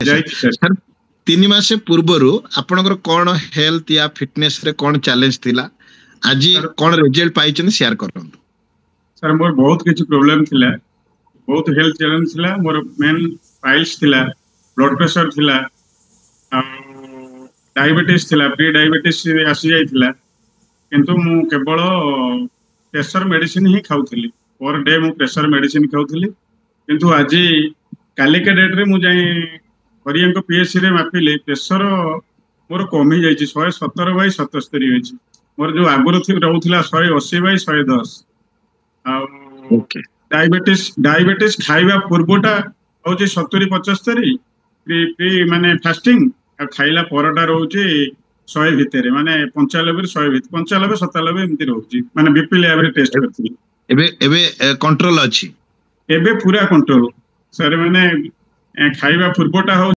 जाइए सर 3 मास पूर्वर आपनकर कौन हेल्थ या फिटनेस रे कौन चैलेंज थिला आज सर कौन रिजल्ट पाइछन शेयर करंतु। सर मोर बहुत किसी प्रॉब्लम थिला बहुत हेल्थ चैलेंज थिला मोर मेन पाइल्स थिला ब्लड प्रेशर थिला डायबिटीज थिला प्री डायबिटीज आसी जाइथिला किंतु मु केवल प्रेशर मेडिसिन ही खाउथली पर डे मु प्रेशर मेडिसिन खाउथली किंतु आज काली के डेट रे मु जाई हरियंक पीएससी रे मापिले प्रेशर मोर कमी जाइछि 117/77 होइछि मोर जो आगुरु थी रहउथिला 180/110 आ ओके डायबिटीज खाइबा पूर्वटा होची 70/75 प्री माने फास्टिंग आ खाइला परटा रहउची 100 भितरे माने 95 ରୁ 100 95 97 एमती रहउची माने बीपी लेवल टेस्ट करथि एबे एबे कंट्रोल अछि एबे पूरा कंट्रोल सर माने खाइबा पूर्वटा